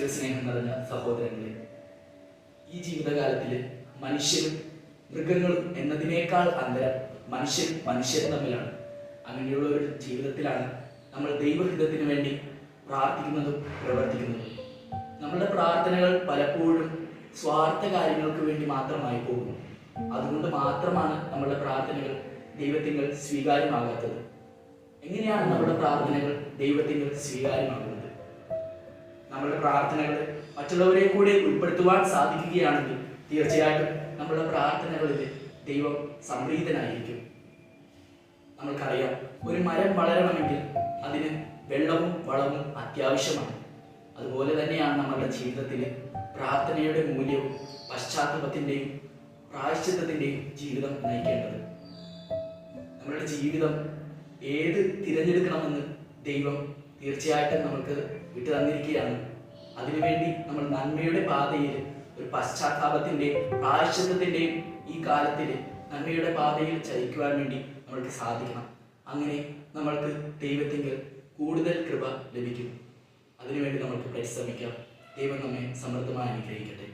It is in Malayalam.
ക്രിസ്തുവിൽ സ്നേഹം നിറഞ്ഞ സഹോദരങ്ങളെ, ഈ ജീവിതകാലത്തിൽ മനുഷ്യരും മൃഗങ്ങളും എന്നതിനേക്കാൾ അന്തരം മനുഷ്യരും തമ്മിലാണ്. അങ്ങനെയുള്ള ഒരു ജീവിതത്തിലാണ് നമ്മൾ ദൈവഹിതത്തിന് വേണ്ടി പ്രാർത്ഥിക്കുന്നതും പ്രവർത്തിക്കുന്നതും. നമ്മളുടെ പ്രാർത്ഥനകൾ പലപ്പോഴും സ്വാർത്ഥ കാര്യങ്ങൾക്ക് വേണ്ടി മാത്രമായി പോകുന്നു. അതുകൊണ്ട് മാത്രമാണ് നമ്മളുടെ പ്രാർത്ഥനകൾ ദൈവത്തിങ്കൽ സ്വീകാര്യമാകാത്തത്. എങ്ങനെയാണ് നമ്മുടെ പ്രാർത്ഥനകൾ ദൈവത്തിങ്കൽ സ്വീകാര്യമാകുന്നത്? നമ്മുടെ പ്രാർത്ഥനകൾ മറ്റുള്ളവരെ കൂടെ ഉൾപ്പെടുത്തുവാൻ സാധിക്കുകയാണെങ്കിൽ തീർച്ചയായിട്ടും നമ്മുടെ പ്രാർത്ഥനകളിൽ ദൈവം സംപ്രീതനായിരിക്കും. നമ്മൾക്കറിയാം, ഒരു മരം വളരണമെങ്കിൽ അതിന് വെള്ളവും വളവും അത്യാവശ്യമാണ്. അതുപോലെ തന്നെയാണ് നമ്മുടെ ജീവിതത്തിൽ പ്രാർത്ഥനയുടെ മൂല്യവും പശ്ചാത്തലത്തിൻ്റെയും പ്രായശ്ചിത്തത്തിൻ്റെയും ജീവിതം നയിക്കേണ്ടത്. നമ്മളുടെ ജീവിതം ഏത് തിരഞ്ഞെടുക്കണമെന്ന് ദൈവം തീർച്ചയായിട്ടും നമുക്ക് വിട്ടു തന്നിരിക്കുകയാണ്. അതിനുവേണ്ടി നമ്മൾ നന്മയുടെ പാതയിൽ ഒരു പശ്ചാത്താപത്തിൻ്റെയും പ്രായശ്ചിത്തത്തിൻ്റെയും ഈ കാലത്തിൽ നന്മയുടെ പാതയിൽ ചലിക്കുവാൻ വേണ്ടി നമ്മൾക്ക് സാധിക്കണം. അങ്ങനെ നമ്മൾക്ക് ദൈവത്തിങ്കൽ കൂടുതൽ കൃപ ലഭിക്കും. അതിനുവേണ്ടി നമുക്ക് പരിശ്രമിക്കാം. ദൈവം നമ്മെ സമൃദ്ധമായി അനുഗ്രഹിക്കട്ടെ.